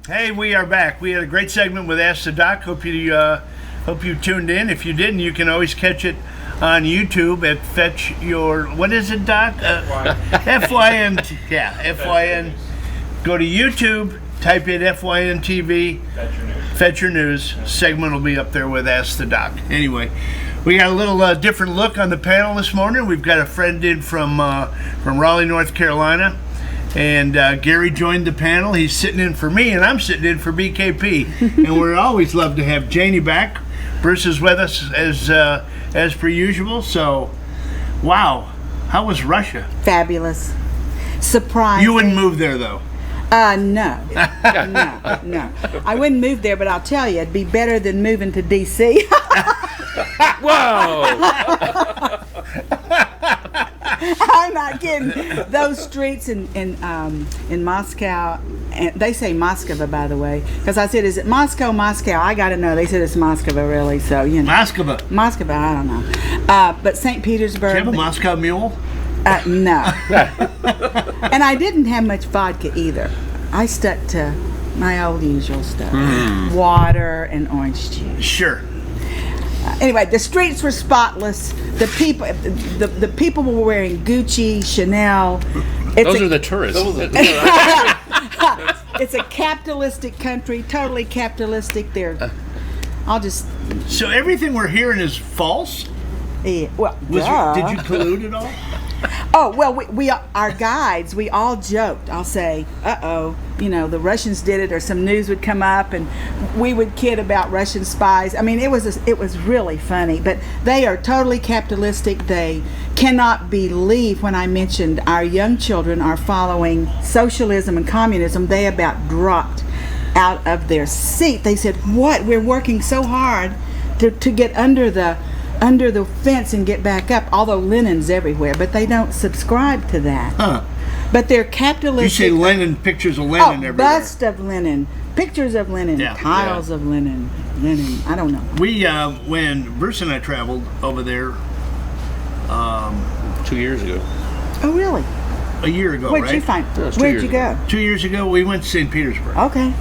Hey, we are back. We had a great segment with Ask the Doc. Hope you tuned in. If you didn't, you can always catch it on YouTube at Fetch Your, what is it, Doc? FYN. Yeah, FYN. Go to YouTube, type in FYN TV. Fetch Your News. Segment will be up there with Ask the Doc. Anyway, we got a little different look on the panel this morning. We've got a friend in from Raleigh, North Carolina. And Gary joined the panel. He's sitting in for me, and I'm sitting in for BKP. And we're always love to have Janie back. Bruce is with us as per usual. So, wow, how was Russia? Fabulous, surprising. You wouldn't move there though. No, no. I wouldn't move there, but I'll tell you, it'd be better than moving to D.C. Whoa! I'm not kidding. Those streets in Moscow, and they say Moscow, by the way, because I said, "Is it Moscow? Moscow?" I got to know. They said it's Moscow, really. So you know, Moscow. I don't know. But St. Petersburg. Do you have a Moscow Mule? No. And I didn't have much vodka either. I stuck to my old usual stuff: water and orange juice. Sure. Anyway, the streets were spotless. The people were wearing Gucci, Chanel. Those are the tourists. It's a capitalistic country, totally capitalistic. So everything we're hearing is false? Yeah, well, Did you collude at all? Oh, well, we our guides, we all joked. I'll say, the Russians did it, or some news would come up, and we would kid about Russian spies. I mean, it was really funny, but they are totally capitalistic. They cannot believe when I mentioned our young children are following socialism and communism. They about dropped out of their seat. They said, "What? We're working so hard to get under the fence and get back up," although Lenin's everywhere, but they don't subscribe to that. Huh. But they're capitalistic. You say Lenin, pictures of Lenin everywhere. Bust of Lenin, pictures of Lenin, tiles of Lenin, I don't know. We, when Bruce and I traveled over there 2 years ago. Oh, really? a year ago, Where'd right? you find? Yeah, it was 2 Where'd years you go? 2 years ago, we went to St. Petersburg. Okay.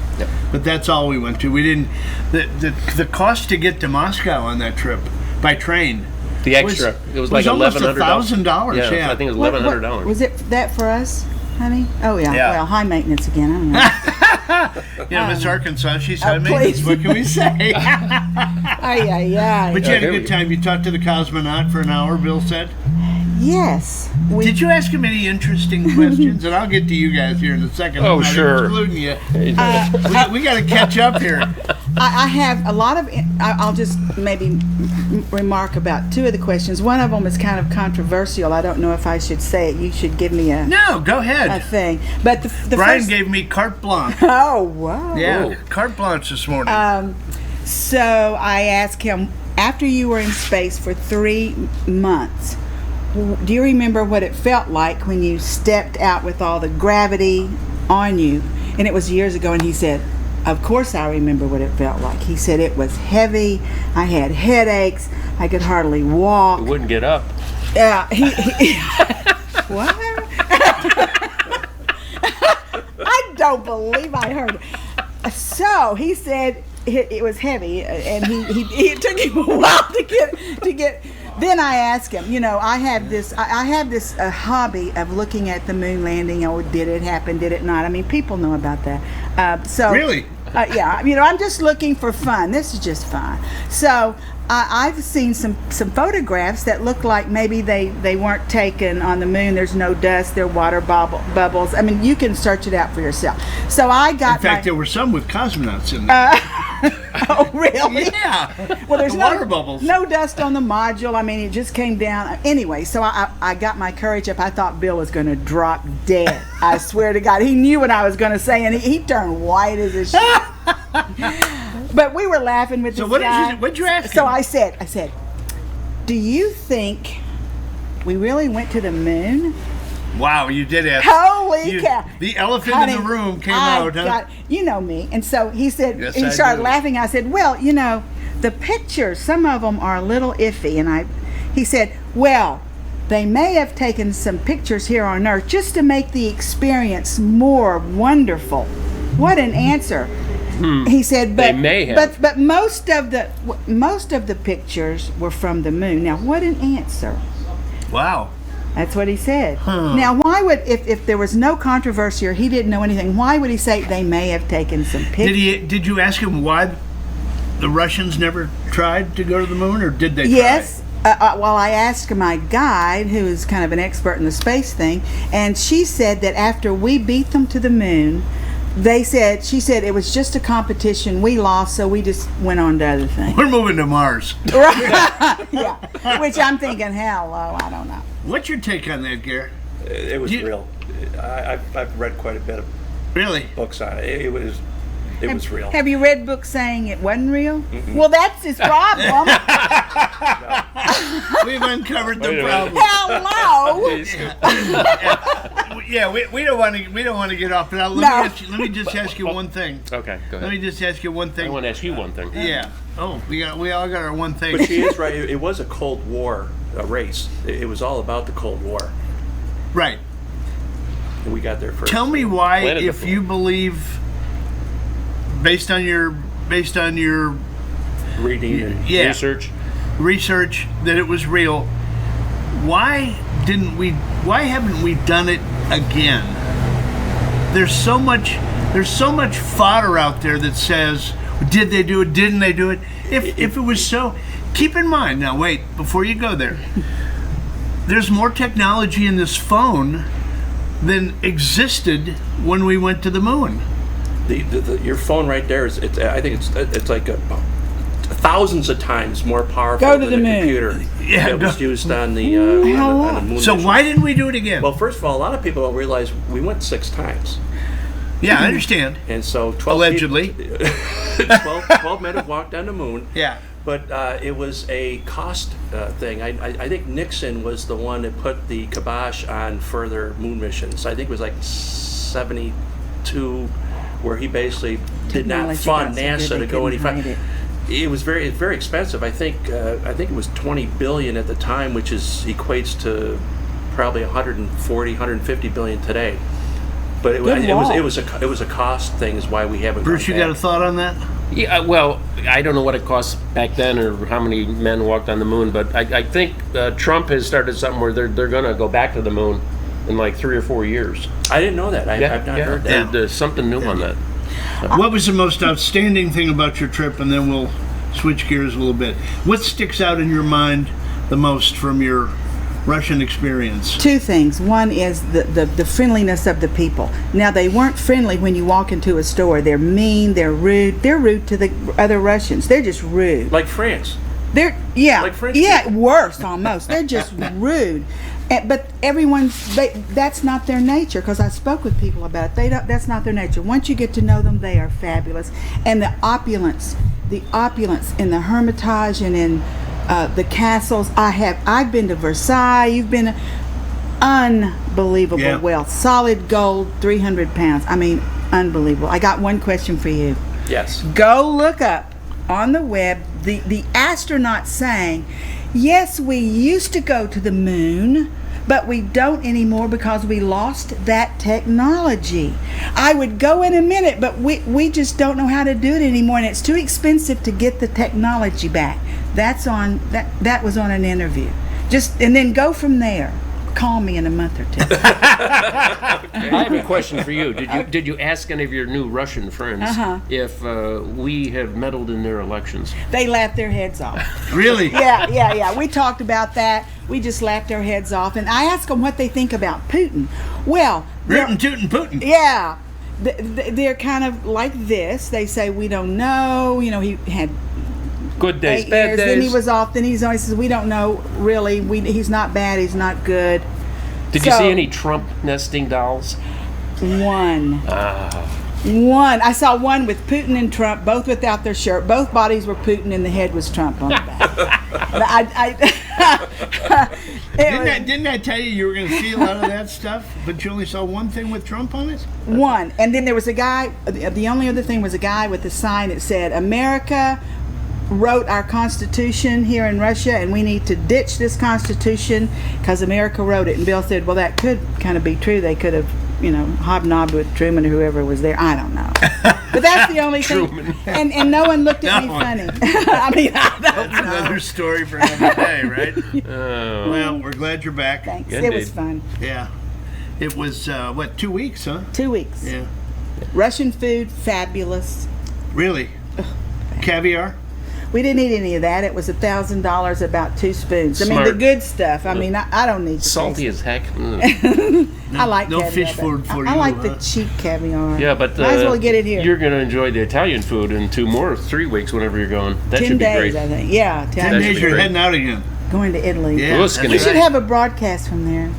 But that's all we went to. We didn't. The cost to get to Moscow on that trip by train. The extra. It was like almost $1,100. $1,000. Yeah, I think it was $1,100. Was it that for us, honey? Oh yeah. Well, high maintenance again. I don't know. Yeah, Miss Arkansas, she's high please. maintenance. What can we say? Ay. But you had a good time. You talked to the cosmonaut for an hour, Bill said. Yes. Did you ask him any interesting questions? And I'll get to you guys here in a second. Oh, I'm not sure. Including you. We got to catch up here. I have a lot of. I'll just maybe remark about two of the questions. One of them is kind of controversial. I don't know if I should say it. You should give me a No, go ahead. thing. But the Brian first, gave me carte blanche. Oh wow. Yeah, Whoa. carte blanche this morning. So I asked him, after you were in space for 3 months, do you remember what it felt like when you stepped out with all the gravity on you? And it was years ago, and he said, of course I remember what it felt like. He said it was heavy, I had headaches, I could hardly walk. You wouldn't get up. Yeah, what? I don't believe I heard it. So he said it was heavy, and it took him a while to get. Then I asked him, I have this hobby of looking at the moon landing. Oh, did it happen? Did it not? I mean, people know about that. Really? Yeah. I'm just looking for fun. This is just fun. So I've seen some photographs that look like maybe they weren't taken on the moon. There's no dust. They're water bubbles. I mean, you can search it out for yourself. So I got. In fact, there were some with cosmonauts in there. Oh, really? Yeah. Well, there's The no water bubbles. No dust on the module. I mean, it just came down. Anyway, so I got my courage up. I thought Bill was going to drop dead. I swear to God, he knew what I was going to say, and he turned white as a sheet. But we were laughing with So this what guy. what'd you ask So him? I said, do you think we really went to the moon? Wow, you did ask. Holy cow. The elephant Honey, in the room came out, huh? You know me. And so he said, Yes, he I started do. laughing. I said, well, the pictures, some of them are a little iffy. And he said, well, they may have taken some pictures here on Earth just to make the experience more wonderful. What an answer. He said, but They may have. but most of the pictures were from the moon. Now, what an answer. Wow. That's what he said. Now, why would, if there was no controversy or he didn't know anything, why would he say they may have taken some pictures? Did you ask him why the Russians never tried to go to the moon, or did they Yes. Well, I asked my guide, who is kind of an expert in the space thing, and she said that after we beat them to the moon, she said it was just a competition. We lost, so we just went on to other things. We're moving to Mars. Right. Yeah. Which I'm thinking, hello, I don't know. What's your take on that, Gare? It was You- real. I've read quite a bit of Really? books on it. It was real. Have you read books saying it wasn't real? Well, that's his problem. We've uncovered the Wait a problem. Hello. Yeah, we don't want to get off. But No. let me just ask you one thing. Okay, go Let me ahead. just ask you one I thing. want to ask you one thing. Yeah. Oh, we all got our one thing. But she is right. It was a Cold War race. It was all about the Cold War. Right. And we got there first. Tell me why, Planet if before. you believe, based on your Reading and Yeah. Research. research, that it was real. Why haven't we done it again? There's so much fodder out there that says, did they do it? Didn't they do it? If it was so, keep in mind, now wait, before you go there, there's more technology in this phone than existed when we went to the moon. your phone right there is. I think it's like thousands of times more powerful Go to than the a moon. computer Yeah, that was go- used on the on the moon. So mission. why didn't we do it again? Well, first of all, a lot of people don't realize we went 6 times. Yeah, I understand. And so 12 Allegedly. 12 men have walked on the moon. Yeah. But it was a cost thing. I think Nixon was the one that put the kibosh on further moon missions. I think it was like 72, where he basically did not Technology fund got so NASA good to they go any couldn't hide further. it. It was very expensive. I think it was 20 billion at the time, which equates to probably 140, 150 billion today. But it Good was Lord. it was a cost thing, is why we haven't. Bruce, you gone got a back. thought on that? Yeah, well, I don't know what it cost back then or how many men walked on the moon, but I think Trump has started something where they're going to go back to the moon in like 3 or 4 years. I didn't know that. I've not heard that. Yeah. There's something new on that. What was the most outstanding thing about your trip? And then we'll switch gears a little bit. What sticks out in your mind the most from your Russian experience? Two things. One is the friendliness of the people. Now, they weren't friendly when you walk into a store. They're mean, they're rude. They're rude to the other Russians. They're just rude. Like France. They're, yeah. Like French yeah, people. worse almost. They're just rude. But that's not their nature, because I spoke with people about it. That's not their nature. Once you get to know them, they are fabulous. And the opulence in the Hermitage and in the castles. I've been to Versailles. You've been unbelievable Yeah. wealth. Solid gold, 300 pounds. I mean, unbelievable. I got one question for you. Yes. Go look up on the web the astronauts saying, yes, we used to go to the moon, but we don't anymore because we lost that technology. I would go in a minute, but we just don't know how to do it anymore, and it's too expensive to get the technology back. That was on an interview. And then go from there. Call me in a month or two. I have a question for you. Did you ask any of your new Russian friends if we have meddled in their elections? They laughed their heads off. Really? Yeah. We talked about that. We just laughed our heads off. And I asked them what they think about Putin. Well, Rootin' tootin' Putin. yeah, they're kind of like this. They say, we don't know. You know, he had Good days, 8 bad years. days. Then he was off. Then he always says, we don't know really. He's not bad. He's not good. Did you So- see any Trump nesting dolls? One. Ah. One. I saw one with Putin and Trump, both without their shirt. Both bodies were Putin and the head was Trump on the back. Didn't I tell you were going to see a lot of that stuff, but you only saw one thing with Trump on it? One. And then there was a guy, the only other thing was a guy with a sign that said, America wrote our Constitution here in Russia, and we need to ditch this Constitution because America wrote it. And Bill said, well, that could kind of be true. They could have hobnobbed with Truman or whoever was there. I don't know. But that's the only thing. And no one looked at me funny. I mean, I don't That's know. another story for another day, right? Oh. Well, we're glad you're back. Thanks. Indeed. It was fun. Yeah. It was, 2 weeks, huh? 2 weeks. Yeah. Russian food, fabulous. Really? Caviar? We didn't eat any of that. It was $1,000 about 2 spoons. I mean, the Smart. good stuff. I mean, I don't need the Salty as heck. I like no caviar, fish but food for I you, like huh? the cheap caviar. Yeah, but might as well get it here. You're going to enjoy the Italian food in 3 weeks whenever you're going. That 10 should be days, great. I think. Yeah, 10 10 That's days you're great. heading out again. going to Italy. Yeah. Well, skinny. We that's should right. have a broadcast from there.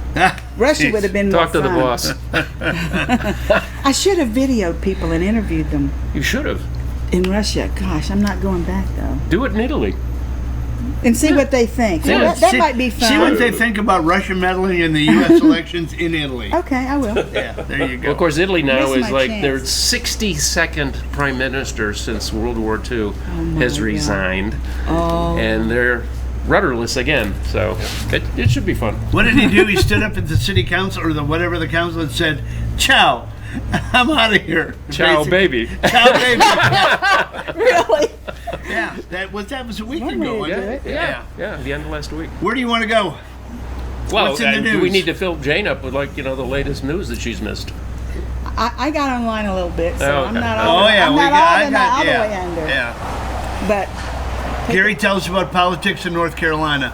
Russia would have been Talk to more the fun. boss. I should have videoed people and interviewed them You should have. in Russia. Gosh, I'm not going back though. Do it in Italy. And see what they think. Yeah. That See- might be fun. See what they think about Russia meddling in the U.S. elections in Italy. Okay, I will. Yeah, there you go. Well, of course, Italy now Missed is my like chance. their 62nd prime minister since World War II my has God. resigned, Oh, and they're rudderless again. So it should be fun. What did he do? He stood up at the city council or the whatever the council and said, "Ciao, I'm out of here." Ciao, Basically. baby. Ciao, baby. really? Yeah, that was a week One way ago. to wasn't do it? it. Yeah, the end of last week. Where do you want to go? Well, What's in the do we news? need to fill Jane up with the latest news that she's missed? I got online a little bit, so Oh, I'm okay. not Oh, all, yeah, I'm we not got. all the yeah, way under. yeah. But Gary, tell us about politics in North Carolina.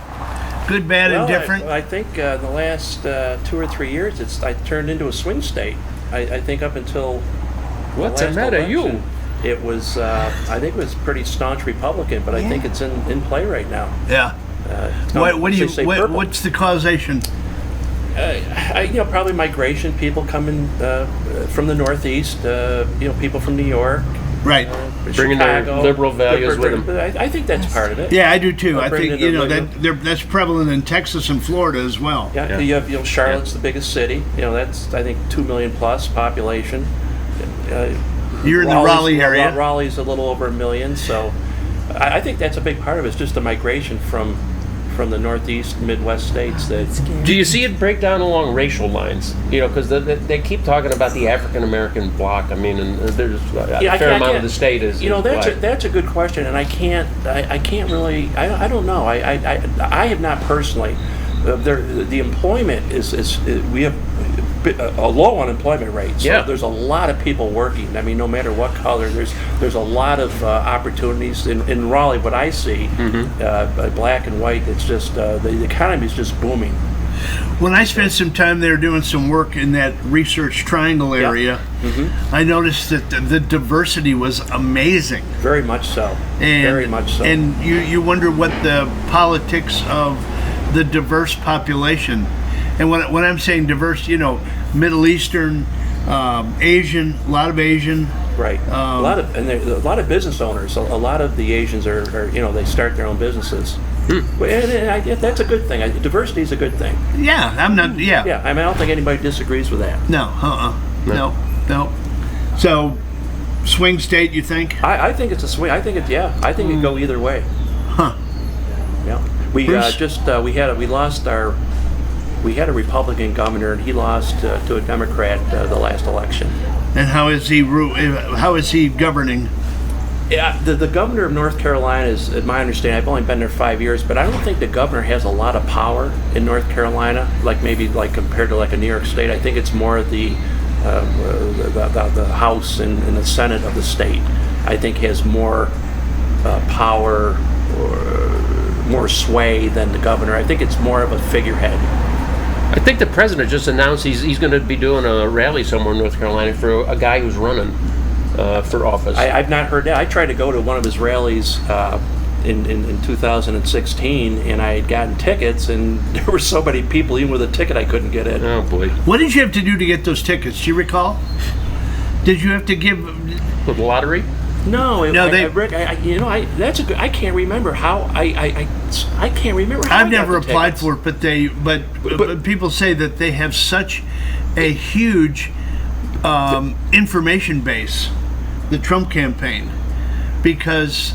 Good, bad, and different. I think the last 2 or 3 years, I turned into a swing state. I think up until What's the the last matter, you? election, it was. I think it was pretty staunch Republican, but I think Yeah. it's in play right now. Yeah. What do you? Say purple. What's the causation? Probably migration, people coming from the Northeast. People from New York, Right. Bringing their Chicago. liberal values with them. I think that's part of it. Yeah, I do too. I bring think it up, that's prevalent in Texas and Florida as well. Yeah, Yeah. you have Charlotte's the biggest city. That's I think 2 million plus population. You're in the Raleigh area. Raleigh's a little over 1 million, so I think that's a big part of it. It's just the migration from the Northeast, Midwest states. That Do you see it break down along racial lines? Because they keep talking about the African American bloc. I mean, and there's a fair amount of the state is. is black. that's a good question, and I can't really I don't know. I have not personally. The employment is we have a low unemployment rate. So Yeah. there's a lot of people working. I mean, no matter what color, there's a lot of opportunities in Raleigh. What I see, black and white, it's just the economy is just booming. When I spent some time there doing some work in that Research Triangle area, I noticed that the diversity was amazing. Very much so. And, Very much so. And you wonder what the politics of the diverse population, and when I'm saying diverse, Middle Eastern, Asian, a lot of Asian. Right. A lot of business owners. A lot of the Asians are they start their own businesses. And that's a good thing. Diversity is a good thing. Yeah, I'm not. Yeah. Yeah. I don't think anybody disagrees with that. No. No. So, swing state, you think? I think it's a swing. I think it could go either way. Huh. Yeah. We Bruce? we had a Republican governor, and he lost to a Democrat the last election. And how is he? How is he governing? Yeah, the governor of North Carolina is, at my understanding, I've only been there 5 years, but I don't think the governor has a lot of power in North Carolina, maybe compared to a New York State. I think it's more the House and the Senate of the state. I think has more power or more sway than the governor. I think it's more of a figurehead. I think the president just announced he's going to be doing a rally somewhere in North Carolina for a guy who's running for office. I've not heard that. I tried to go to one of his rallies in 2016, and I had gotten tickets, and there were so many people, even with a ticket, I couldn't get in. Oh boy! What did you have to do to get those tickets? Do you recall? Did you have to give? With the lottery? No, Rick, that's a good. I can't remember how. I can't remember how. I've I got never the applied tickets. for it, but people say that they have such a huge information base, the Trump campaign, because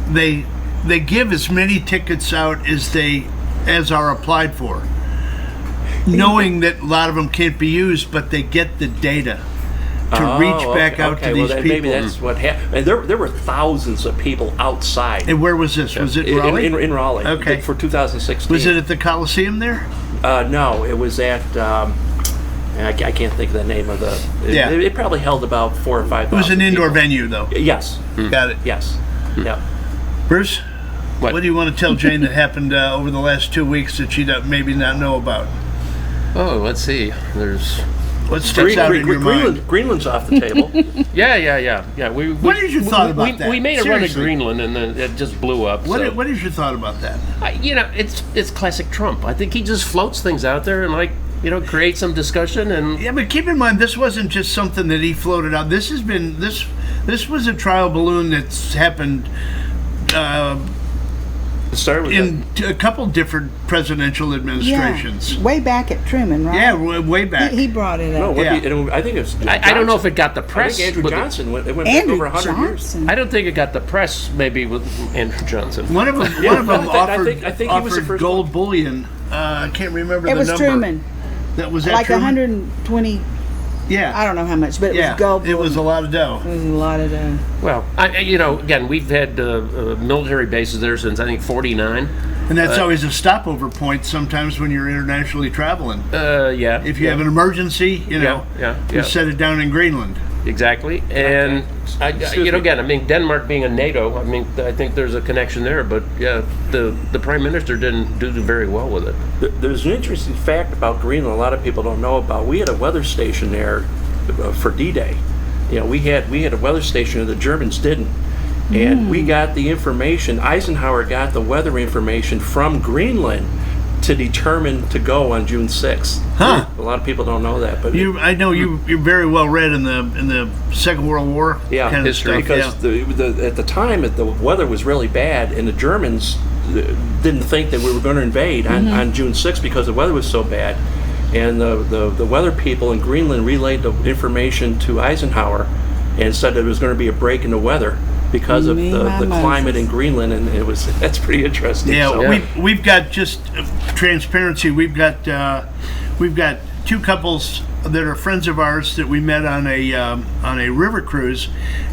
they give as many tickets out as are applied for. knowing that a lot of them can't be used, but they get the data to reach back out to these then people. Maybe that's what happened. And there were thousands of people outside. And where was this? Was it Raleigh? In Raleigh. Okay. For 2016. Was it at the Coliseum there? No, it was at. I can't think of the name of the. Yeah. It probably held about 4,000 or 5,000. It was an indoor people. venue, though. Yes. Got it. Yes. Yeah. Bruce, What? what do you want to tell Jane that happened over the last 2 weeks that she maybe not know about? Oh, let's see. There's What sticks out in your mind? Greenland's off the table. yeah. What is your thought about that? We made a Seriously. run of Greenland, and then it just blew up. What, so. what is your thought about that? It's classic Trump. I think he just floats things out there and creates some discussion and. Yeah, but keep in mind, this wasn't just something that he floated out. This has been this was a trial balloon that's happened It started with in a couple different presidential administrations. Yeah, way back at Truman, right? Yeah, way back. He brought it No, up. Yeah. I think it was. I don't know if it got the I press. think Andrew with Johnson went back Andrew over 100 years. Johnson. I don't think it got the press. Maybe with Andrew Johnson. One of them offered, I think he was the offered first gold bullion. I can't remember It the was number. Truman. That was at Like Truman? 120. Yeah. I don't know how much, but it Yeah, was gold. it was a lot of dough. It was a lot of dough. Well, again, we've had military bases there since I think '49. And that's always a stopover point sometimes when you're internationally traveling. Yeah. If you have an emergency, yeah. you set it down in Greenland. Exactly, and Denmark being a NATO, I think there's a connection there. But yeah, the prime minister didn't do very well with it. There's an interesting fact about Greenland a lot of people don't know about. We had a weather station there for D-Day. We had a weather station and the Germans didn't. And we got the information, Eisenhower got the weather information from Greenland to determine to go on June 6th. Huh. A lot of people don't know that. But I know you're very well read in the Second World War yeah, kind of history, stuff. because at the time the weather was really bad, and the Germans didn't think that we were going to invade on June 6th because the weather was so bad. And the weather people in Greenland relayed the information to Eisenhower and said there was going to be a break in the weather because of the climate in Greenland, and that's pretty interesting. Yeah, So, we've got just transparency. We've got two couples that are friends of ours that we met on a river cruise,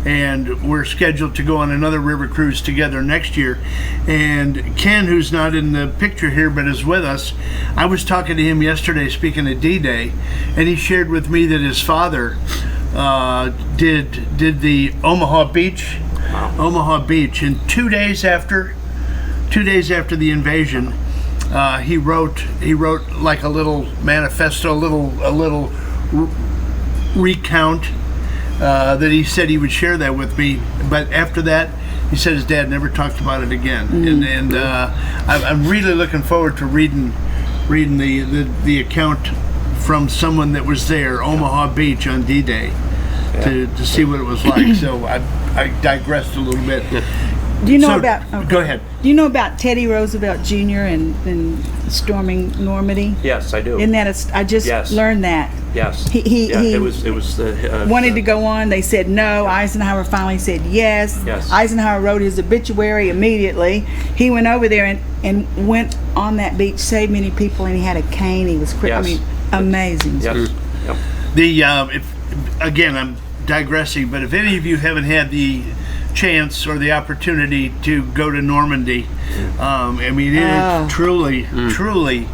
and we're scheduled to go on another river cruise together next year. And Ken, who's not in the picture here but is with us, I was talking to him yesterday, speaking of D-Day, and he shared with me that his father did the Omaha Beach. Wow. Omaha Beach, and 2 days after the invasion, he wrote like a little manifesto, a little recount that he said he would share that with me. But after that, he said his dad never talked about it again. And I'm really looking forward to reading the account from someone that was there, Omaha Beach on D-Day. To see what it was like. So I digressed a little bit. Do you know So, about? Okay. Go ahead. Do you know about Teddy Roosevelt Jr. and storming Normandy? yes, I do. Isn't that I just Yes. learned that. Yes. He it was the wanted to go on. They said no. Eisenhower finally said yes. Yes. Eisenhower wrote his obituary immediately. He went over there and went on that beach, saved many people, and he had a cane. He was Yes. amazing. Yes. Yep. Again, I'm digressing, but if any of you haven't had the chance or the opportunity to go to Normandy, it is truly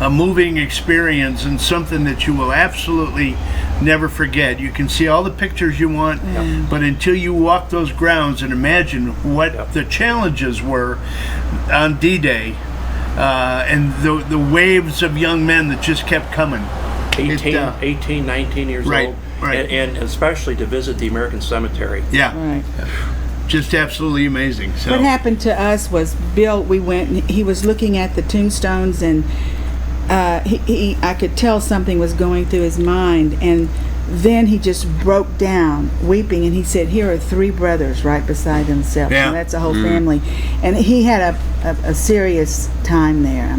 a moving experience and something that you will absolutely never forget. You can see all the pictures you want, but until you walk those grounds and imagine what the challenges were on D-Day, and the waves of young men that just kept coming. 18, 19 years Right, old. right. And especially to visit the American Cemetery. Yeah, Right. just absolutely amazing. So What happened to us was Bill. We went. And he was looking at the tombstones, and I could tell something was going through his mind. And then he just broke down, weeping, and he said, "Here are three brothers right beside themselves. Yeah. So that's a whole family." And he had a serious time there.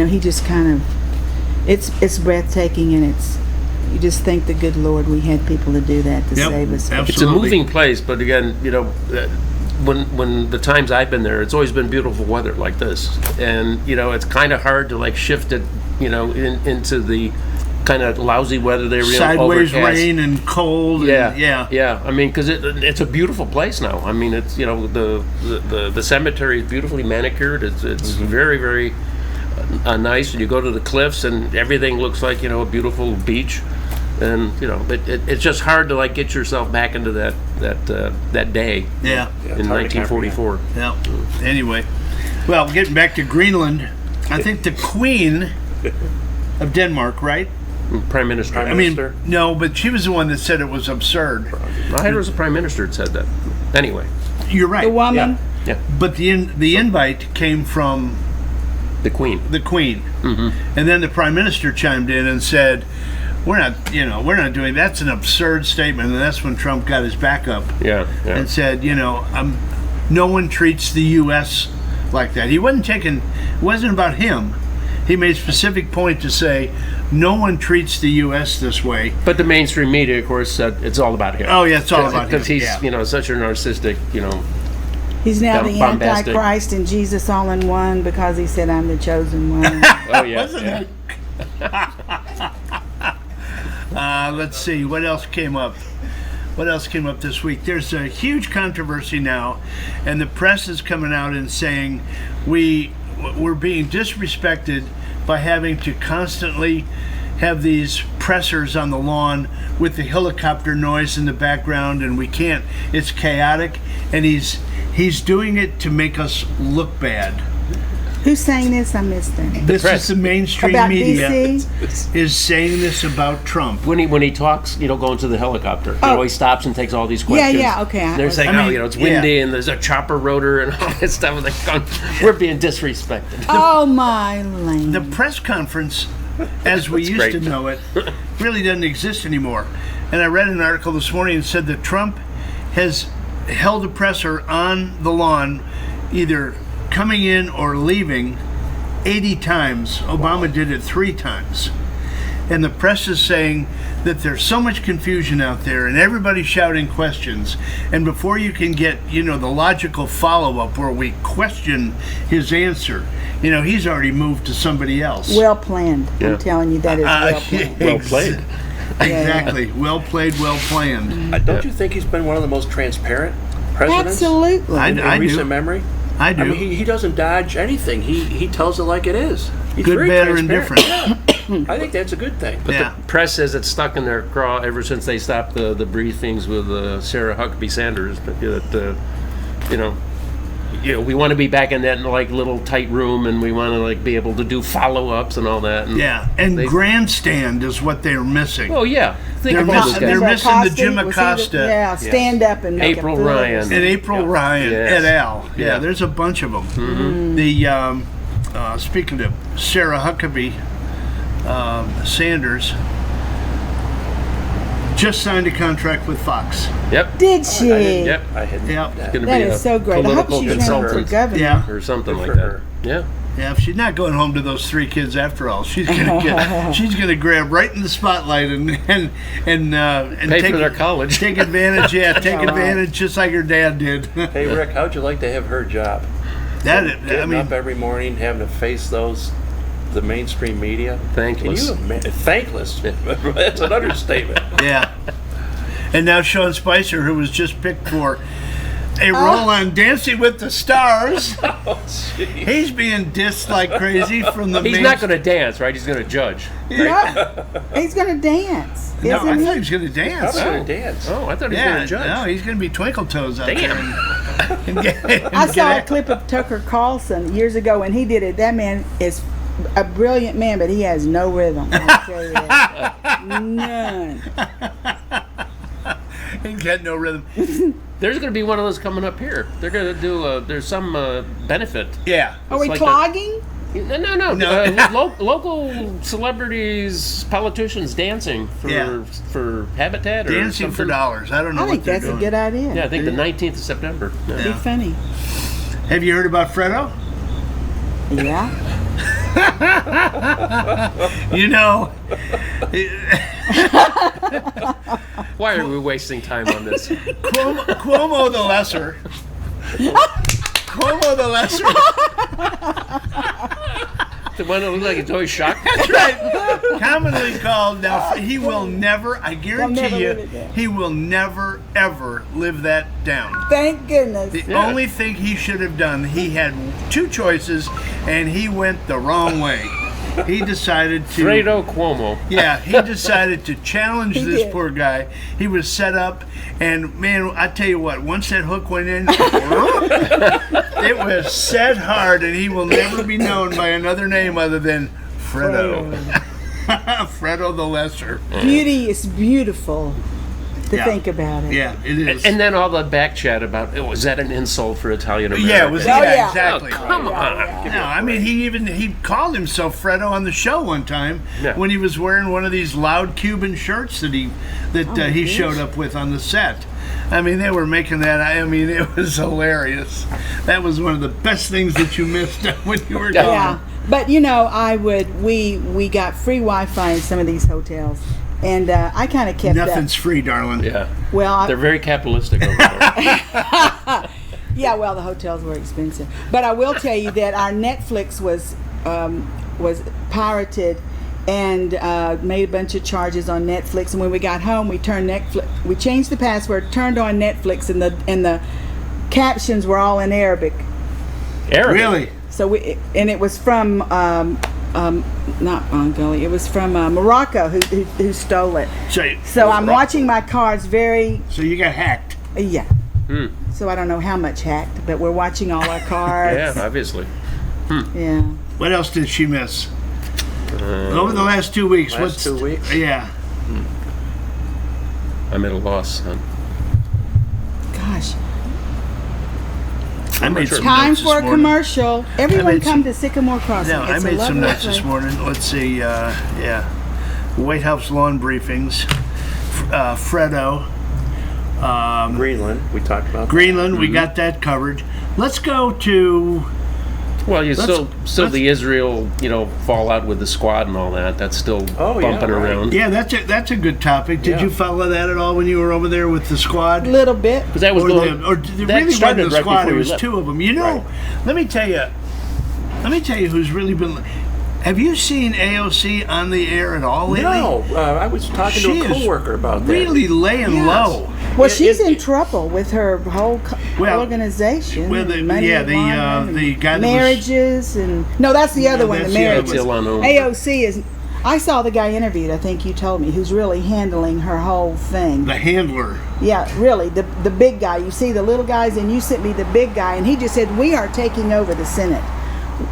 He just kind of. It's breathtaking, and you just thank the good Lord we had people to do that to Yep, save us. absolutely. It's a moving place, but again, when the times I've been there, it's always been beautiful weather like this, and it's kind of hard to shift it into the kind of lousy weather they were in. Sideways overcast. rain and cold. And, Yeah. I mean, because it's a beautiful place now. I mean, it's the cemetery is beautifully manicured. It's very, very nice. And you go to the cliffs, and everything looks like a beautiful beach. And it's just hard to like get yourself back into that day. Yeah. In 1944. Yeah. Anyway, well, getting back to Greenland, I think the Queen of Denmark, right? Prime Minister. I mean, no, but she was the one that said it was absurd. I heard it was the Prime Minister that said that. Anyway. You're right. The woman. Yeah. But the invite came from The Queen. the Queen, Mm-hmm. and then the Prime Minister chimed in and said, we're not doing, that's an absurd statement. And that's when Trump got his back up Yeah. and said, no one treats the U.S. like that. It wasn't about him. He made a specific point to say, no one treats the U.S. this way. But the mainstream media, of course, said it's all about him. Oh, yeah, it's all about him. Because he's, Yeah. such a narcissistic, He's now the bombastic. Antichrist and Jesus all in one because he said, I'm the chosen one. Oh, yeah. Wasn't yeah. it? Let's see, what else came up? What else came up this week? There's a huge controversy now, and the press is coming out and saying we're being disrespected by having to constantly have these pressers on the lawn with the helicopter noise in the background, and we can't. It's chaotic, and he's doing it to make us look bad. Who's saying this? I missed that. This press. is the mainstream About media DC? is saying this about Trump. When he talks, going to the helicopter, he stops and takes all these Yeah, questions. yeah, okay. They're saying, I mean, it's windy yeah. and there's a chopper rotor and all this stuff. And they're going, we're being disrespected. Oh, my land. The press conference, as we That's used to great. know it, really doesn't exist anymore. And I read an article this morning and said that Trump has held a presser on the lawn, either coming in or leaving, 80 times. Obama did it 3 times. And the press is saying that there's so much confusion out there and everybody's shouting questions. And before you can get, the logical follow-up where we question his answer, he's already moved to somebody else. Well planned. Yeah. I'm telling you, that is well planned. Well played. Exactly. Well played, well planned. Don't you think he's been one of the most transparent presidents Absolutely. in I do. recent memory? I do. I mean, he doesn't dodge anything. He tells it like it is. He's Good, very bad, or transparent. indifferent. Yeah. I think that's a good thing. But Yeah. the press says it's stuck in their craw ever since they stopped the briefings with Sarah Huckabee Sanders. We want to be back in that little tight room, and we want to be able to do follow-ups and all that. And Yeah, and they- grandstand is what they're missing. Oh yeah, think They're about missing- those they're guys. missing the Jim Was he Acosta. yeah, stand up and make April a fool of Ryan. yourself. And April Ryan, Yes. et al. Yeah, Yeah. there's a bunch of them. The speaking of Sarah Huckabee Sanders, just signed a contract with Fox. Yep. Did she? Yep. I had Yeah. Going to That be is a so great. I hope political she's running for consultant governor. Yeah, or something Good like for that. her. Yeah. yeah. If she's not going home to those 3 kids after all, she's gonna grab right in the spotlight and Pay take for their college. Take advantage. Yeah, take All right. advantage, just like her dad did. Hey Rick, how'd you like to have her job? I Getting mean, up every morning, having to face the mainstream media. Thankless. Can you imagine? Thankless. That's an understatement. yeah. And now Sean Spicer, who was just picked for a role on Dancing with the Stars, Oh, gee. he's being dissed like crazy from the. He's not going to dance, right? He's going to judge. No, he's going to dance. No, I Isn't thought he he? was going to How's dance. he gonna dance? Oh, I thought he was Yeah, going to judge. no, he's going to be Twinkle Toes out there. Damn. And get, I saw a clip of Tucker Carlson years ago when he did it. That man is a brilliant man, but he has no rhythm. I'll tell you that. None. He's got no rhythm. There's going to be one of those coming up here. They're going to do. There's some benefit. Yeah. Are we like clogging? No. No. Local celebrities, politicians dancing for Yeah. for Habitat or Dancing for something. dollars. I don't know I what think they're that's a doing. good idea. Yeah, I think the 19th of September. Yeah. Be funny. Have you heard about Fredo? Yeah. You know, Why are we wasting time on this? Cuomo the Lesser. Cuomo the Lesser The one that looks like he's always shocked. That's right. Commonly called. Now he will never. I guarantee never you, live it down. he will never ever live that down. Thank goodness. The Yeah. only thing he should have done, he had two choices, and he went the wrong way. He decided to. Fredo Cuomo. Yeah, he decided to challenge He this did. poor guy. He was set up, and man, I tell you what, once that hook went in, it was set hard, and he will never be known by another name other than Fredo. Fredo the Lesser. Beauty is beautiful to Yeah. think about it. Yeah, it is. And then all the back chat about, was that an insult for Italian Americans? yeah, it was. Oh, Yeah, yeah. exactly. Oh, come on. No, I mean he called himself Fredo on the show one time Yeah. when he was wearing one of these loud Cuban shirts that he showed up with on the set. I mean, they were making that. I mean, it was hilarious. That was one of the best things that you missed when you were gone. Yeah, but we got free Wi-Fi in some of these hotels, and I kind of kept Nothing's free, darling. Yeah. Well, They're very capitalistic over there. yeah, well, the hotels were expensive, but I will tell you that our Netflix was pirated and made a bunch of charges on Netflix. And when we got home, we changed the password, turned on Netflix, and the captions were all in Arabic. Arabic. Really? So it was from not Bengali. It was from Morocco who stole it. So I'm watching my cards very So you got hacked. yeah. So I don't know how much hacked, but we're watching all our cards. Yeah, obviously. Yeah. What else did she miss? Over the last 2 weeks. Last 2 weeks? Yeah. I'm at a loss, son. Gosh. I made some Time notes for a this morning. commercial. Everyone made come some- to Sycamore Crossing. No, I It's a made some lovely notes this place. morning. Let's see. Yeah. White House lawn briefings. Fredo. Greenland, we talked about. Greenland, we got that covered. Let's go to. Well, you still let's- the Israel, fallout with the squad and all that. That's still Oh, yeah, bumping right. around. Yeah, that's a good topic. Did Yeah. you follow that at all when you were over there with the squad? Little bit. Because that was Or the, it that really wasn't started the right squad. before It you was left. two of them. You know, Right. let me tell you who's really been. Have you seen AOC on the air at all lately? No, I was talking She to a is coworker about that. really laying Yes. low. Well, she's in trouble with her whole Well, organization. well, and money laundering the and guy that was- marriages and no, that's the other one. that's The the other marriages. That's Ilano. AOC is. I saw the guy interviewed. I think you told me who's really handling her whole thing. The handler. Yeah, really, the big guy. You see the little guys, and you sent me the big guy, and he just said we are taking over the Senate.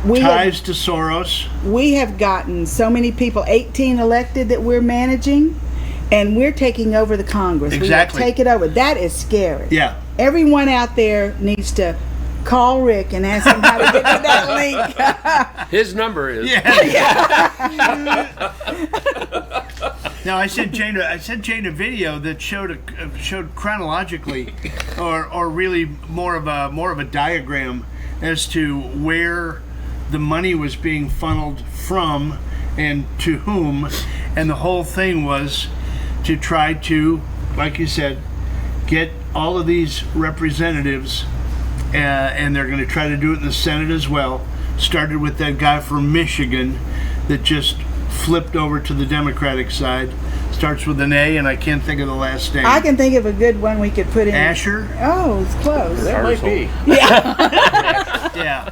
Ties to Soros. We have gotten so many people, 18 elected that we're managing, and we're taking over the Congress. Exactly. We will take it over. That is scary. Yeah. Everyone out there needs to call Rick and ask him how to get to that link. His number is. Now I sent Jane a video that showed chronologically, or really more of a diagram as to where the money was being funneled from and to whom, and the whole thing was to try to, like you said, get all of these representatives, and they're going to try to do it in the Senate as well. Started with that guy from Michigan that just flipped over to the Democratic side. Starts with an A, and I can't think of the last name. I can think of a good one we could put in. Asher? Oh, it's close. That might be. Yeah.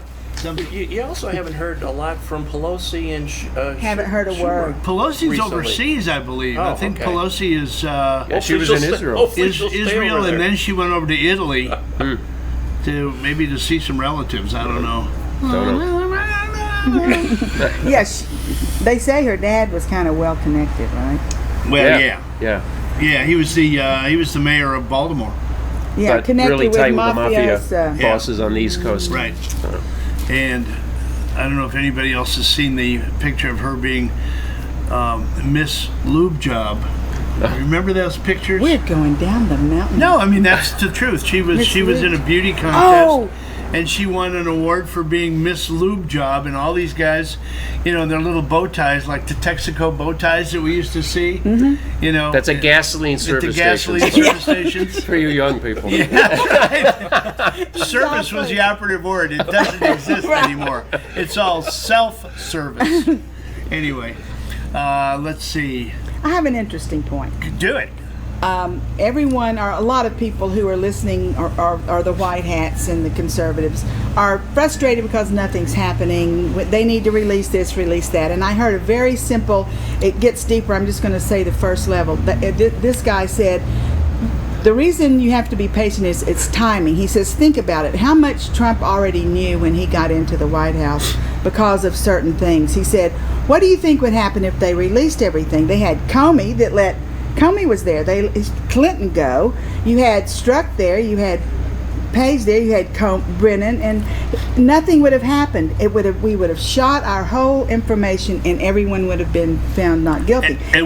You also haven't heard a lot from Pelosi and Haven't heard a word. Pelosi's Recently. overseas, I believe. I Oh, think okay. Pelosi is she was in Israel. Hopefully she'll stay Israel, over and there. then she went over to Italy to see some relatives. I don't know. Don't know. Yes, they say her dad was kind of well connected, right? Well, Yeah. yeah. He was the mayor of Baltimore. Yeah, But connected really with tight with the mafias. mafia bosses on the East Coast. Right. And I don't know if anybody else has seen the picture of her being Miss Lube Job. Remember those pictures? We're going down the mountain. No, I mean that's the truth. She was Miss in a Lube. beauty contest, Oh, and she won an award for being Miss Lube Job. And all these guys, you know, their little bow ties, like the Texaco bow ties that we used to see. You know, That's a gasoline at the service gasoline station. service stations. For you young people. Service was the operative word. It doesn't exist anymore. It's all self-service. Anyway, let's see. I have an interesting point. Do it. Everyone, or a lot of people who are listening, are the white hats and the conservatives, are frustrated because nothing's happening. They need to release this, release that. And I heard a very simple, it gets deeper, I'm just going to say the first level. This guy said, the reason you have to be patient is it's timing. He says, think about it. How much Trump already knew when he got into the White House because of certain things? He said, what do you think would happen if they released everything? They had Comey that let Comey was there. They Clinton go. You had Strzok there. You had Page there. You had Brennan, and nothing would have happened. We would have shot our whole information, and everyone would have been found not guilty. It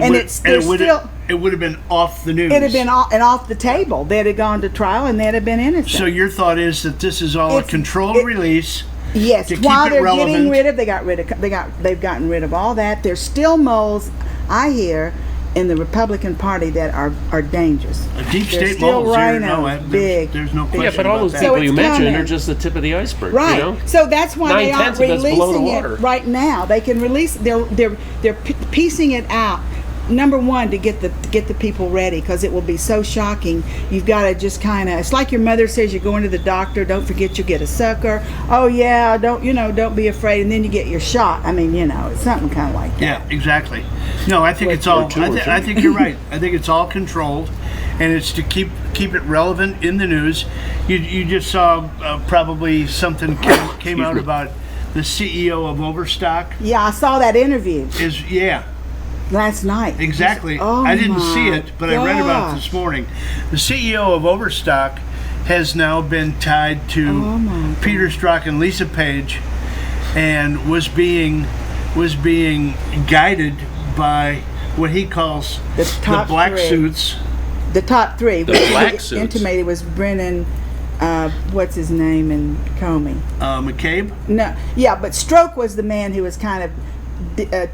would have been off the news. It'd have been off the table. They'd have gone to trial, and they'd have been innocent. So your thought is that this is all a controlled release. Yes, to keep while it they're relevant. getting rid of, they've gotten rid of all that. There's still moles, I hear, in the Republican Party that are dangerous. Deep There's state still moles here. rhinos, No, big. there's no question Yeah, but all about those that. So people you it's mentioned coming. are just the tip of the iceberg. Right. You know? So that's why they aren't 9/10 of it's below the releasing water. it right now. They can release. They're piecing it out. Number one, to get the people ready, because it will be so shocking. You've got to just kind of. It's like your mother says, you're going to the doctor. Don't forget you'll get a sucker. Oh yeah, don't be afraid. And then you get your shot. I mean, it's something kind of like that. Yeah, exactly. No, I think it's all. I think you're right. I think it's all controlled, and it's to keep it relevant in the news. You just saw probably something came out about the CEO of Overstock. Yeah, I saw that interview last night. Exactly. Oh, I didn't see my it, but I read about it this morning. The CEO of Overstock has now been tied to Peter Strzok and Lisa Page, and was being guided by what he calls The the top black three. suits. The top three. The which black he suits. intimated was Brennan. What's his name, and Comey. McCabe. No, yeah, but Strzok was the man who was kind of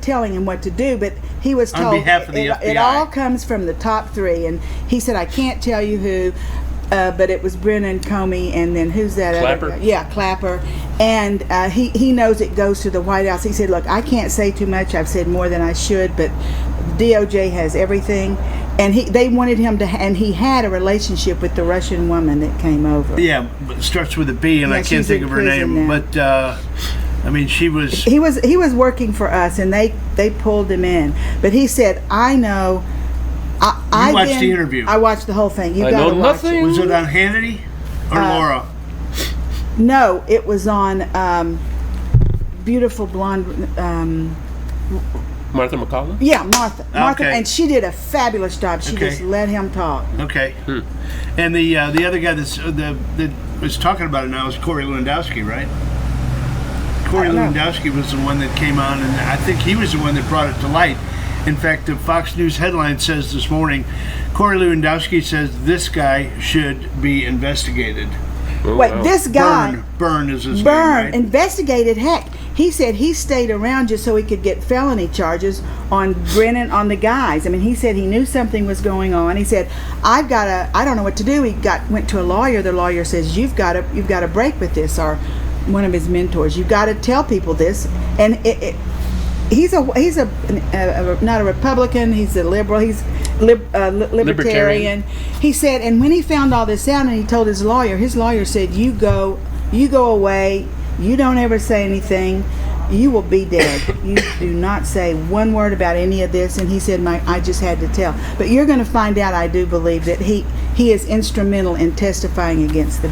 telling him what to do, but he was On told behalf of the it FBI. all comes from the top three, and he said, I can't tell you who, but it was Brennan, Comey, and then who's that Clapper? other guy? Yeah, Clapper. And he knows it goes to the White House. He said, look, I can't say too much. I've said more than I should, but DOJ has everything. And they wanted him to, and he had a relationship with the Russian woman that came over. Yeah, but it starts with a B, and Yeah, I can't she's think in of her prison name. now. But I mean, she was. He was working for us, and they pulled him in. But he said, I know. I watched the interview. I watched the whole thing. You I got to know watch nothing. it. Was it on Hannity or Laura? No, it was on beautiful blonde. Martha McCallum? Yeah, Martha, Okay. and she did a fabulous job. She Okay. just let him talk. Okay. And the other guy that was talking about it now is Corey Lewandowski, right? Corey I don't know. Lewandowski was the one that came on, and I think he was the one that brought it to light. In fact, the Fox News headline says this morning, Corey Lewandowski says this guy should be investigated. Oh, Wait, wow. this guy. Byrne is his Byrne name, right? investigated. Heck, he said he stayed around just so he could get felony charges on Brennan, on the guys. I mean, he said he knew something was going on. He said, I don't know what to do. He went to a lawyer. The lawyer says, you've got to break with this, or one of his mentors. You've got to tell people this. And he's not a Republican. He's a liberal. He's libertarian. He said, and when he found all this out, and he told his lawyer said, you go away. You don't ever say anything. You will be dead. You do not say one word about any of this. And he said, I just had to tell. But you're going to find out, I do believe, that he is instrumental in testifying against the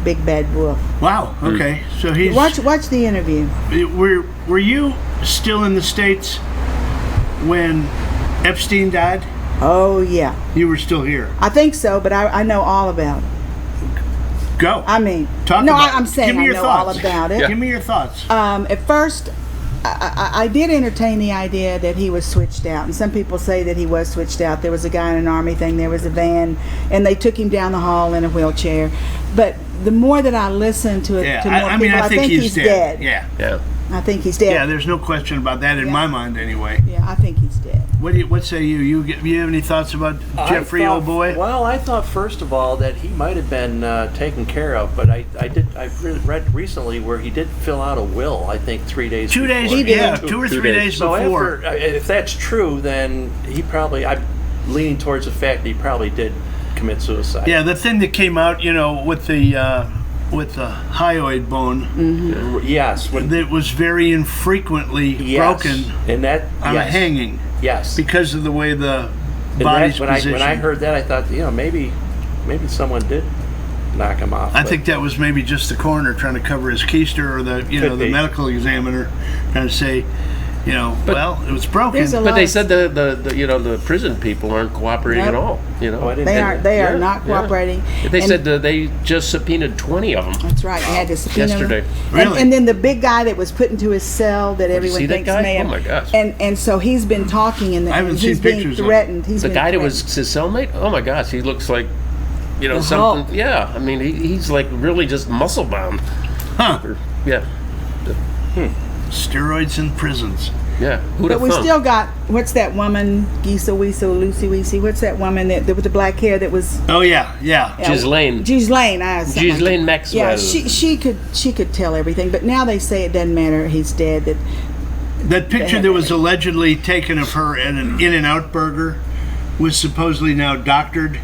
big bad wolf. Wow. Okay. So he's. Watch the interview. Were you still in the States when Epstein died? Oh yeah, You were still here. I think so. But I know all about it. Go. I mean, Talk no, about it. I'm saying Give me I your know thoughts. all about it. Give me your thoughts. At first, I did entertain the idea that he was switched out, and some people say that he was switched out. There was a guy in an army thing, there was a van, and they took him down the hall in a wheelchair. But the more that I listen to it, Yeah, to more I mean, people, I think he's dead. dead. Yeah. I think he's dead. Yeah, there's no question about that in Yeah. my mind, anyway. Yeah, I think he's dead. What say you? You have any thoughts about Jeffrey, old boy? Well, I thought first of all that he might have been taken care of, but I read recently where he did fill out a will. I think 3 days. 2 days, before. yeah, did. 2 or 3 days. days So before. after, if that's true, then he probably. I'm leaning towards the fact that he probably did commit suicide. Yeah, the thing that came out, with the hyoid bone, Yes. that was very infrequently Yes. broken And that. on yes. a hanging Yes. because of the way the And body's when positioned. I heard that, I thought, maybe someone did knock him off. I but- think that was maybe just the coroner trying to cover his keister, or the Could the be. medical examiner trying to say, well, it was broken. There's a But lot they of- said the prison people aren't cooperating at Nope. all. Oh, I didn't They know aren't. that. They Yeah, are not yeah. cooperating. They And- said that they just subpoenaed 20 of them. That's right. They had to subpoena him. Yesterday. Really? And then the big guy that was put into his cell that everyone see that thinks guy? may have. Oh my gosh. And so he's been talking and I haven't he's seen being pictures of him. threatened. He's The been guy that threatened. was his cellmate? Oh my gosh, he looks like, The something. Hulk. Yeah, I mean, he's like really just muscle bound. Huh. Yeah, Steroids in prisons. yeah. Who'd But have we thunk? still got, what's that woman, Gisa Weeso, Lucy Weesey, what's that woman that with the black hair that was... Oh yeah. Ghislaine. Ghislaine. Ghislaine Maxwell. Yeah, she could tell everything, but now they say it doesn't matter, he's dead. That picture that was allegedly taken of her at an In-N-Out Burger was supposedly now doctored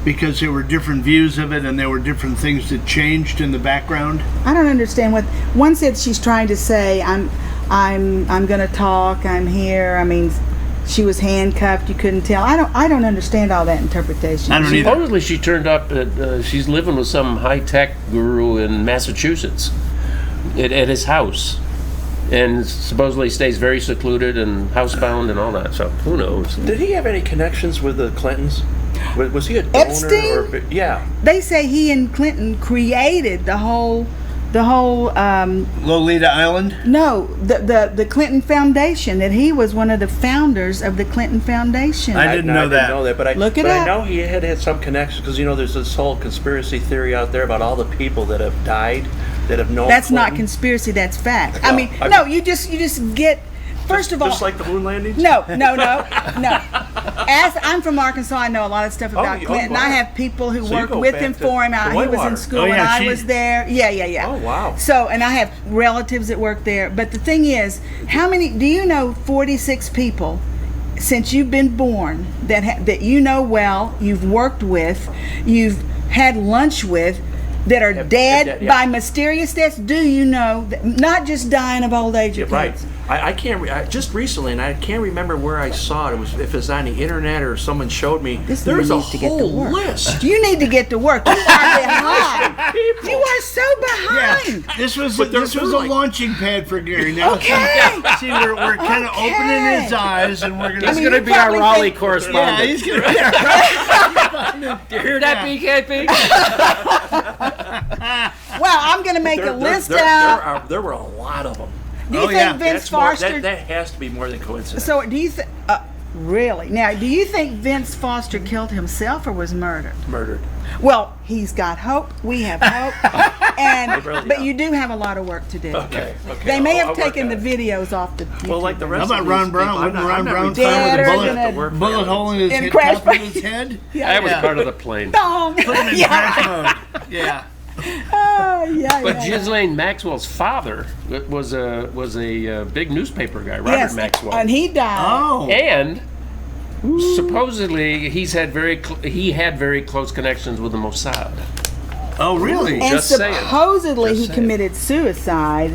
because there were different views of it and there were different things that changed in the background. I don't understand what, one said she's trying to say, I'm gonna talk, I'm here, I mean, she was handcuffed, you couldn't tell. I don't understand all that interpretation. I don't either. Supposedly she turned up at, she's living with some high-tech guru in Massachusetts at his house. And supposedly stays very secluded and housebound and all that, so who knows? Did he have any connections with the Clintons? Was he a donor? Epstein? Yeah. They say he and Clinton created the whole Lolita Island? no, the Clinton Foundation, that he was one of the founders of the Clinton Foundation. I didn't know that. But I Look it but I up. know he had some connections because there's this whole conspiracy theory out there about all the people that have died that have known. That's not Clinton. conspiracy, that's fact. I No, mean, I- no, you just get, first of all, Just like the moon landings. no. I'm from Arkansas. I know a lot of stuff about you- Clinton. wow. I have people who So you worked go with back him to for him. the He was in Whitewater. school Oh, when yeah, I she- was there. Yeah. Oh, wow. So, and I have relatives that work there. But the thing is, how many? Do you know 46 people since you've been born that you know well, you've worked with, you've had lunch with, that are dead yeah. by mysterious deaths? Do you know that, not just dying of old age or Right. cancer? I can't. Just recently, and I can't remember where I saw it. It was if it's on the internet or someone showed me. This There's man a needs to get to whole work. list. You need to get to work. You are behind. People. You are so behind. This was But they're a like- launching pad for Gary. Now, Okay. see, we're kind of Okay. opening his eyes, and we're gonna. He's mean, going to you be our probably Raleigh think- correspondent. yeah, he's gonna. You hear that, BKP? Well, I'm going to make a list out. There were a lot of them. Do you Oh, think yeah. Vince That's more, Foster? that has to be more than coincidence. So do you think? Really? Now, do you think Vince Foster killed himself or was murdered? Murdered. Well, he's got hope. We have hope. And Really, but yeah. you do have a lot of work to do. Okay. They may I'll have work taken the on it. videos off the. Well, like the rest How about of Ron these Brown? people, I'm Wouldn't not- Ron I'm not Brown retired find with a enough bullet- yet to work for bullet others. hole in his In head, crash top of bangs. his head. I was Yeah. part of the plane. Dong. In crash mode. Yeah. Oh, yeah. But yeah. Ghislaine Maxwell's father was a big newspaper guy, Robert Yes, Maxwell. and he died. Oh. And supposedly he had very close connections with the Mossad. Oh, really? And Just saying. supposedly Just he saying. committed suicide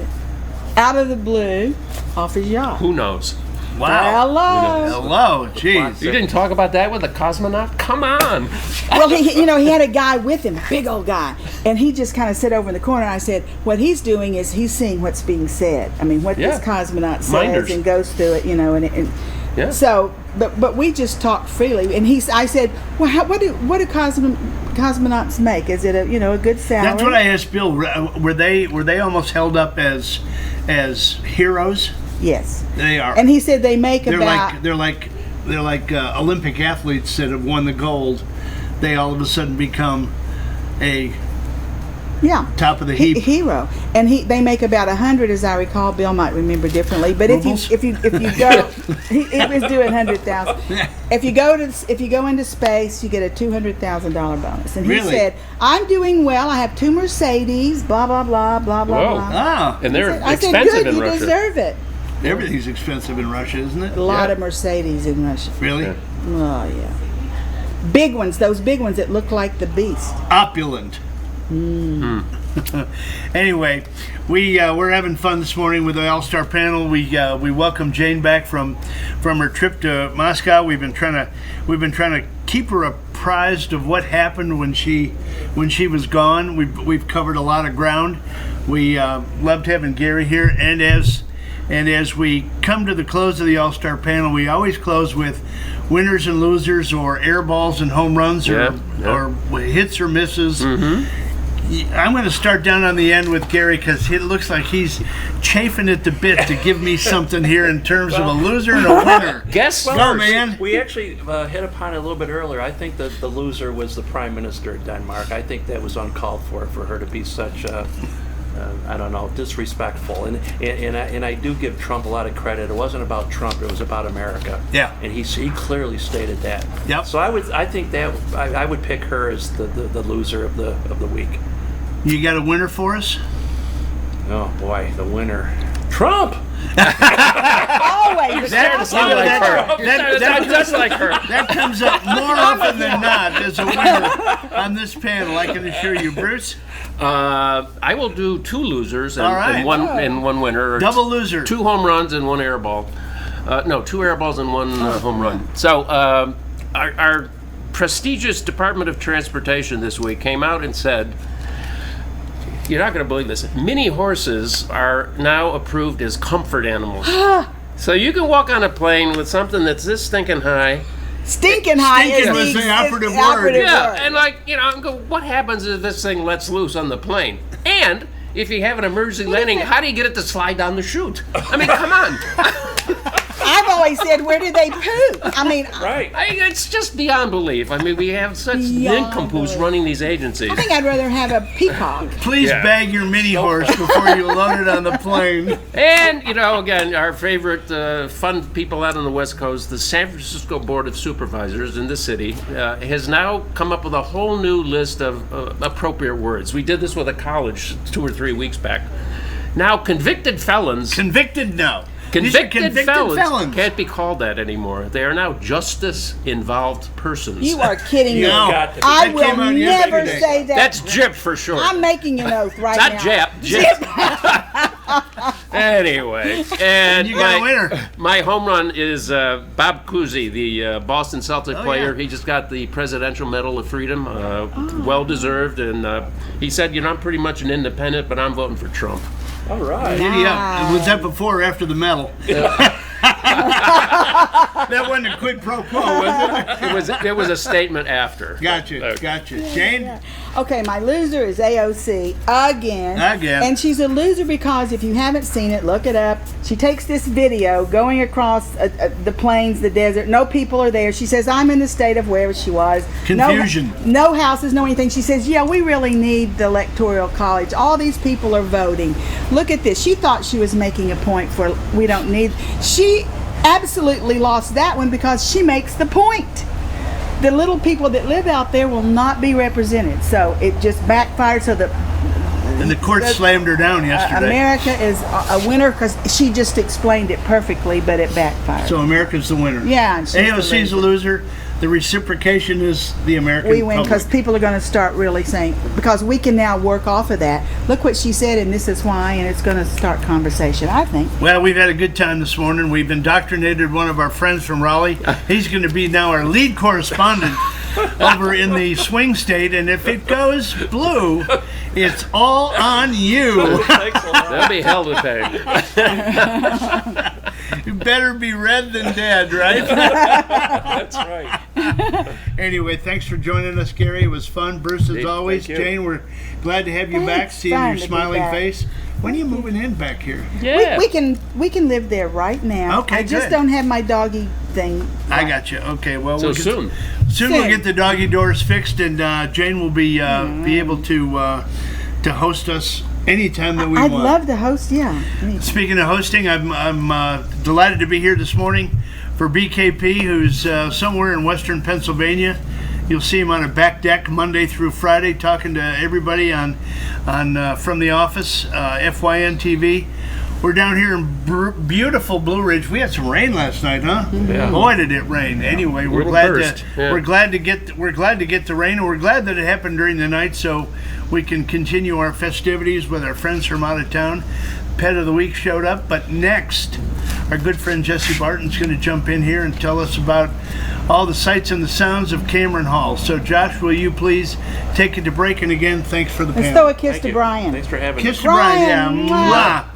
out of the blue off his yacht. Who knows? Wow. Hello. Hello. Jeez. You didn't talk about that with the cosmonaut? Come on. Well, he had a guy with him, a big old guy, and he just kind of sat over in the corner. And I said, what he's doing is he's seeing what's being said. I mean, what Yeah. this cosmonaut says Minders. and goes through it, and Yeah. so, but we just talked freely. And I said, well, what do cosmonauts make? Is it a good salary? That's what I asked Bill. Were they almost held up as heroes? Yes. They are. And he said they make about. They're like Olympic athletes that have won the gold. They all of a sudden become a Yeah. top of the heap. Hero, and they make about 100, as I recall. Bill might remember differently, but Rubles? if you go, he was doing 100,000. If you go into space, you get a $200,000 bonus. And he Really? said, "I'm doing well. I have 2 Mercedes. Blah blah blah blah blah Whoa. blah." Ah, And they're I said, expensive "Good, in you Russia. deserve it." everything's expensive in Russia, isn't it? A lot Yeah. of Mercedes in Russia. Really? Yeah. Oh yeah, big ones. Those big ones that look like the beast. Opulent. Anyway, we're having fun this morning with the All-Star panel. We welcome Jane back from her trip to Moscow. We've been trying to keep her apprised of what happened when she was gone. We've covered a lot of ground. We loved having Gary here, and as we come to the close of the All-Star panel, we always close with winners and losers, or air balls and home runs, or hits or misses. I'm going to start down on the end with Gary, because it looks like he's chafing at the bit to give me something here in terms of a loser and a winner. Guess Go, first. man. We actually hit upon it a little bit earlier. I think that the loser was the Prime Minister of Denmark. I think that was uncalled for her to be such I don't know, disrespectful. And I do give Trump a lot of credit. It wasn't about Trump, it was about America. Yeah. And he clearly stated that. Yep. So I think that I would pick her as the loser of the week. You got a winner for us? Oh boy, the winner. Trump! Always. Starting to sound like her. You're starting to sound just like her. That comes up more often than not as a winner on this panel, I can assure you. Bruce? I will do 2 losers and, All right. and one winner. or Double loser. 2 home runs and 1 air ball. No, 2 air balls and 1 home run. So our prestigious Department of Transportation this week came out and said, you're not going to believe this, mini horses are now approved as comfort animals. So you can walk on a plane with something that's this stinking high. Stinking high Stinking is was the is operative the word. operative Yeah, word. and I'm going, what happens if this thing lets loose on the plane? And if you have an emergency landing, how do you get it to slide down the chute? I mean, come on. I've always said, where do they poop? I mean, Right. It's just beyond belief. I mean, we have such Beyond nincompoops belief. running these agencies. I think I'd rather have a peacock. Please Yeah. bag your mini horse before you load it on the plane. And, again, our favorite fun people out on the West Coast, the San Francisco Board of Supervisors in the city, has now come up with a whole new list of appropriate words. We did this with a college 2 or 3 weeks back. Now, convicted felons... Convicted? No. These are Convicted felons can't be called that anymore. They are now justice-involved persons. You are kidding me. No. Got to be. I That will came out never yesterday. say that. That's JIP for short. I'm making an oath right Not now. JAP. Anyway, and You got a winner. my home run is Bob Cousy, the Boston Celtic player. yeah. He just got the Presidential Medal of Freedom, well deserved, and he said, I'm pretty much an independent, but I'm voting for Trump. All right. Giddy up. Was that before or after the medal? That wasn't a quid pro quo, was it? It was a statement after. Gotcha. Jane? Okay, my loser is AOC again. Again. And she's a loser because if you haven't seen it, look it up. She takes this video going across the plains, the desert. No people are there. She says, I'm in the state of wherever she was. Confusion. No houses, no anything. She says, yeah, we really need the Electoral College. All these people are voting. Look at this. She thought she was making a point for we don't need. She absolutely lost that one because she makes the point. The little people that live out there will not be represented. So it just backfired. So And the court slammed her down yesterday. America is a winner because she just explained it perfectly, but it backfired. So America's the winner. Yeah, and she's the AOC's a loser. The reciprocation is the American we win public. because people are going to start really saying, because we can now work off of that. Look what she said, and this is why, and it's going to start conversation, I think. Well, we've had a good time this morning. We've indoctrinated one of our friends from Raleigh. He's going to be now our lead correspondent over in the swing state, and if it goes blue, it's all on you. Thanks a lot. They'll be hell to pay. You better be red than dead, right? That's right. Anyway, thanks for joining us, Gary. It was fun. Bruce, as Hey, always. thank you. Jane, we're glad to have you Thanks. back, seeing Fun your to be smiling back. face. When are you moving in back here? Yeah. We can live there right now. Okay, I just good. don't have my doggy thing. I got you. Okay, well, So we'll get, soon. Soon we'll Soon. get the doggy doors fixed, and Jane will be able to host us anytime that we I'd want. love to host. Yeah. Speaking of hosting, I'm delighted to be here this morning for BKP, who's somewhere in Western Pennsylvania. You'll see him on a back deck Monday through Friday, talking to everybody on from the office, FYN TV. We're down here in beautiful Blue Ridge. We had some rain last night, huh? Yeah. Boy, did it rain! Anyway, we're Little glad burst, to yeah. we're glad to get the rain, and we're glad that it happened during the night, so we can continue our festivities with our friends from out of town. Pet of the Week showed up, but next, our good friend Jesse Barton's going to jump in here and tell us about all the sights and the sounds of Cameron Hall. So, Josh, will you please take it to break? And again, thanks for the Let's panel. throw a kiss Thank to you. Brian. Thanks for having Kiss us. to Brian. Yeah. Brian, mwah. Mwah.